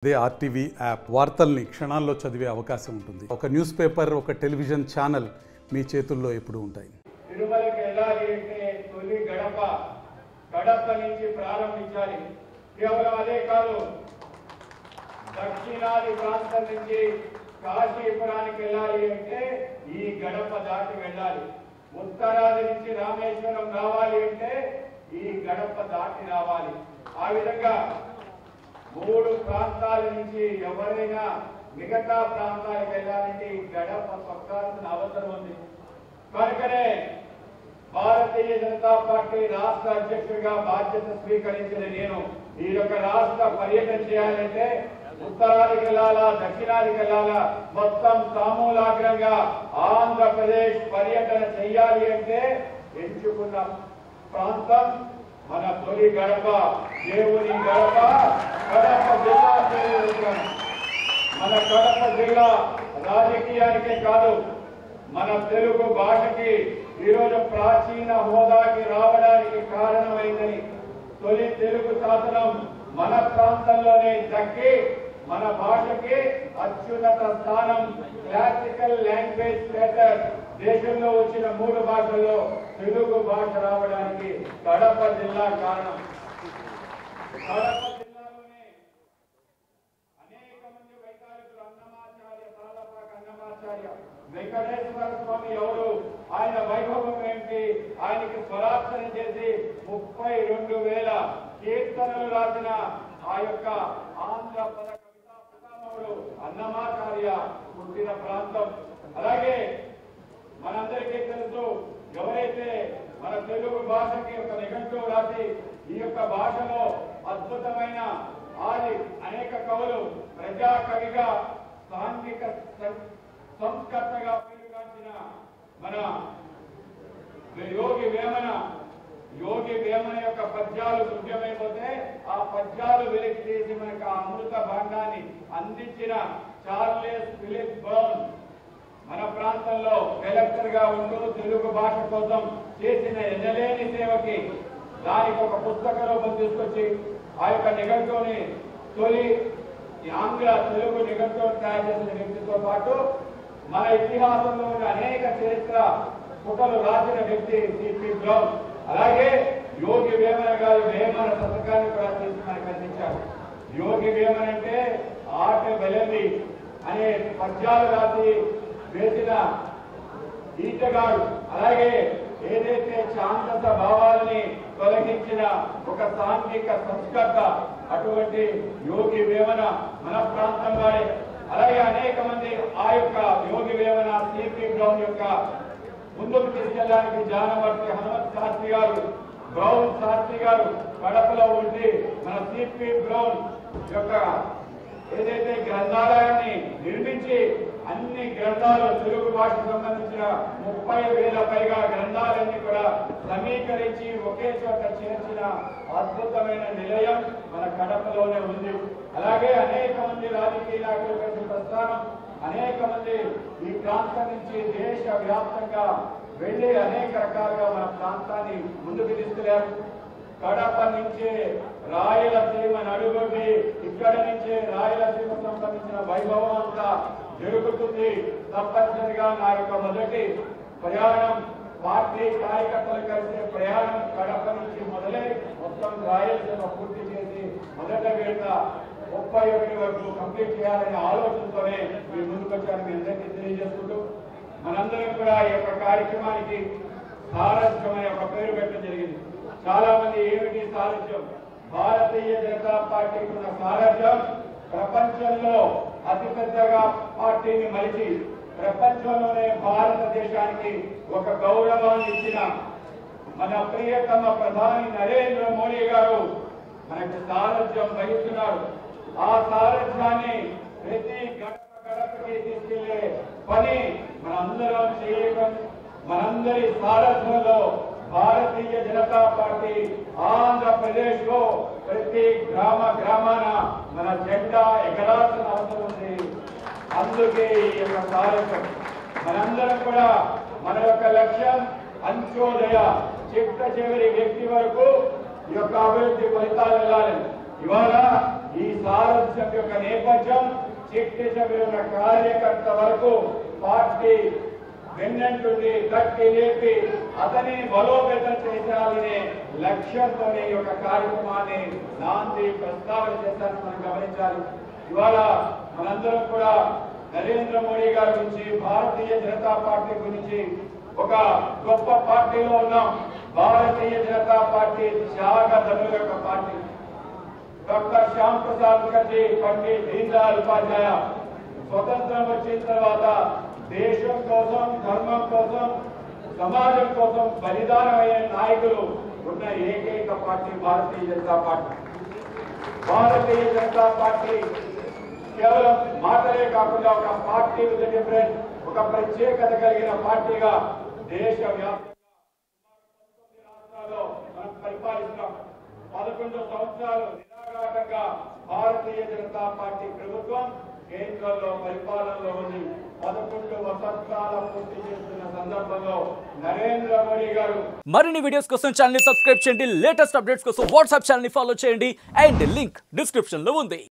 అదే RTV app వార్తల్ని క్షణాల్లో చదివే అవకాశం ఉంటుంది. ఒక న్యూస్ పేపర్, ఒక టెలివిజన్ ఛానల్ మీ చేతుల్లో ఎప్పుడూ ఉంటాయి. తిరుమలకి వెళ్ళాలి అంటే తొలి గడప నుంచి ప్రారంభించాలి. కేవలం అదే కాదు, దక్షిణాది ప్రాంతం నుంచి కాశీపురానికి వెళ్ళాలి అంటే ఈ గడప దాటి వెళ్ళాలి. ఉత్తరాది నుంచి రామేశ్వరం రావాలి అంటే ఈ గడప దాటి రావాలి. ఆ విధంగా మూడు ప్రాంతాల నుంచి ఎవరైనా మిగతా ప్రాంతాలకు వెళ్ళాలంటే ఈ గడప తొక్కాల్సిన అవసరం ఉంది. కనుకనే భారతీయ జనతా పార్టీ రాష్ట్ర అధ్యక్షుడిగా బాధ్యత స్వీకరించిన నేను ఈ యొక్క రాష్ట్ర పర్యటన చేయాలంటే ఉత్తరాదికి వెళ్ళాలా, దక్షిణాదికి వెళ్ళాలా, మొత్తం సమూలాగ్రంగా ఆంధ్రప్రదేశ్ పర్యటన చేయాలి అంటే ఎంచుకున్న ప్రాంతం మన తొలి గడప, దేవుని గడప, కడప జిల్లా. మన కడప జిల్లా రాజకీయానికే కాదు, మన తెలుగు భాషకి ఈరోజు ప్రాచీన హోదాకి రావడానికి కారణమైందని తొలి తెలుగు శాసనం మన ప్రాంతంలోనే దక్కి మన భాషకి అత్యున్నత స్థానం, క్లాసికల్ లాంగ్వేజ్ స్టేటస్ దేశంలో వచ్చిన 3 భాషల్లో తెలుగు భాష రావడానికి కడప జిల్లా కారణం. కడప జిల్లాలోనే అనేక మంది వైతాళికులు, అన్నమాచార్య, తాళపాక అన్నమాచార్య, వెంకటేశ్వర స్వామి ఎవరు, ఆయన వైభవం ఏంటి, ఆయనకి స్వరార్చన చేసి 32,000 కీర్తనలు రాసిన ఆ యొక్క ఆంధ్ర పద కవితా పితామహుడు అన్నమాచార్య పుట్టిన ప్రాంతం. అలాగే మనందరికీ తెలుసు, ఎవరైతే మన తెలుగు భాషకి ఒక నిఘంటువు రాసి ఈ యొక్క భాషలో అద్భుతమైన ఆది అనేక కవులు, ప్రజా కవిగా, సాంఘిక సంస్కర్తగా పేరుగాంచిన మన యోగి వేమన యొక్క పద్యాలు ముఖ్యమైపోతే ఆ పద్యాలు వెలికి తీసి మనకు ఆ అమృత భాండాన్ని అందించిన చార్లెస్ ఫిలిప్ బ్రౌన్ మన ప్రాంతంలో కలెక్టర్ గా ఉంటూ తెలుగు భాష కోసం చేసిన ఎనలేని సేవకి దానికి ఒక పుస్తక రూపం తీసుకొచ్చి ఆ యొక్క నిఘంటువుని తొలి ఆంగ్ల తెలుగు నిఘంటువుని తయారు చేసిన వ్యక్తితో పాటు మన ఇతిహాసంలో ఉన్న అనేక చరిత్ర పుటలు రాసిన వ్యక్తి సిపి బ్రౌన్. అలాగే యోగి వేమన గారు వేమన శతకాన్ని కూడా తీసి మనకు అందించారు. యోగి వేమన అంటే ఆట వెలది అనే పద్యాలు రాసి వేసిన ఈటగాడు. అలాగే ఏదైతే శాంతత భావాలని తొలగించిన ఒక సాంఘిక సంస్కర్త, అటువంటి యోగి వేమన మన ప్రాంతం వాడే. అలాగే అనేక మంది ఆ యొక్క యోగి వేమన, సిపి బ్రౌన్ యొక్క ముందుకు తీసుకెళ్ళడానికి జానవర్తి హనుమత్ శాస్త్రి గారు, బ్రౌన్ శాస్త్రి గారు కడపలో ఉండి మన సిపి బ్రౌన్ యొక్క ఏదైతే గ్రంథాలయాన్ని నిర్మించి అన్ని గ్రంథాలు తెలుగు భాషకు సంబంధించిన 30,000 పైగా గ్రంథాలన్నీ కూడా సమీకరించి ఒకే చోట చేర్చిన అద్భుతమైన నిలయం మన కడపలోనే ఉంది. అలాగే అనేక మంది రాజకీయ నాయకుల ప్రస్థానం, అనేక మంది ఈ ప్రాంతం నుంచి దేశ వ్యాప్తంగా వెళ్లి అనేక రకాలుగా మన ప్రాంతాన్ని ముందుకు తీసుకెళ్లారు. కడప నుంచే రాయలసీమ నడుగొడ్డి, ఇక్కడ నుంచే రాయలసీమకు సంబంధించిన వైభవం అంతా జరుగుతుంది. తప్పనిసరిగా నా యొక్క మొదటి ప్రయాణం, పార్టీ కార్యకర్తలు కలిసే ప్రయాణం కడప నుంచి మొదలై మొత్తం రాయలసీమ పూర్తి చేసి మొదట విడత 31 వరకు కంప్లీట్ చేయాలనే ఆలోచనతోనే మీ ముందుకు వచ్చాను. మీ అందరికీ తెలియజేసుకుంటూ మనందరం కూడా ఈ యొక్క కార్యక్రమానికి సారథ్యం అనే ఒక పేరు పెట్టడం జరిగింది. చాలా మంది ఏమిటి సారథ్యం? భారతీయ జనతా పార్టీకి ఉన్న సారథ్యం ప్రపంచంలో అతిపెద్దగా పార్టీని మలిచి ప్రపంచంలోనే భారతదేశానికి ఒక గౌరవాన్ని ఇచ్చిన మన ప్రియతమ ప్రధాని నరేంద్ర మోడీ గారు మనకి సారథ్యం వహిస్తున్నారు. ఆ సారథ్యాన్ని ప్రతి గడపకి తీసుకెళ్లే పని మనందరం చేయడం. మనందరి సారథ్యంలో భారతీయ జనతా పార్టీ ఆంధ్రప్రదేశ్ లో ప్రతి గ్రామాన మన జెండా ఎగరాల్సిన అవసరం ఉంది. అందుకే ఈ యొక్క సారథ్యం మనందరం కూడా మన యొక్క లక్ష్యం అంత్యోదయ, చిట్ట చివరి వ్యక్తి వరకు ఈ యొక్క అభివృద్ధి ఫలితాలు వెళ్ళాలి. ఇవాళ ఈ సారథ్యం యొక్క నేపథ్యం చిట్టి చివరి కార్యకర్త వరకు పార్టీ వెన్నంటుండి కట్టి లేపి అతనిని బలోపేతం చేయాలనే లక్ష్యంతో ఈ యొక్క కార్యక్రమాన్ని నాంది ప్రస్తావన చేశారని మనం గమనించాలి. ఇవాళ మనందరం కూడా నరేంద్ర మోడీ గారి గురించి, భారతీయ జనతా పార్టీ గురించి, ఒక గొప్ప పార్టీలో ఉన్నాం. భారతీయ జనతా పార్టీ త్యాగధనుల యొక్క పార్టీ. డాక్టర్ శ్యామ్ ప్రసాద్ ముఖర్జీ, పండిట్ దీన్ దయాళ్ ఉపాధ్యాయ స్వతంత్రం వచ్చిన తర్వాత దేశం కోసం, ధర్మం కోసం, సమాజం కోసం బలిదానమయ్యే నాయకులు ఉన్న ఏకైక party Bharatiya Janata party. Bharatiya Janata party కేవలం మాటలే కాకుండా ఒక పార్టీ విత్ డిఫరెన్స్, ఒక ప్రత్యేకత కలిగిన పార్టీగా దేశవ్యాప్తంగా రాష్ట్రాల్లో మనం పరిపాలిస్తున్నాం. 11 సంవత్సరాలు నిరాఘాటంగా భారతీయ జనతా పార్టీ ప్రభుత్వం కేంద్రంలో పరిపాలనలో ఉంది. 11 వసంతాల పూర్తి చేస్తున్న సందర్భంలో నరేంద్ర మోడీ గారు మరిన్ని వీడియోస్ కోసం ఛానల్ ని సబ్స్క్రైబ్ చేయండి. లేటెస్ట్ అప్డేట్స్ కోసం వాట్సాప్ ఛానల్ ని ఫాలో చేయండి. అండ్ లింక్ డిస్క్రిప్షన్ లో ఉంది.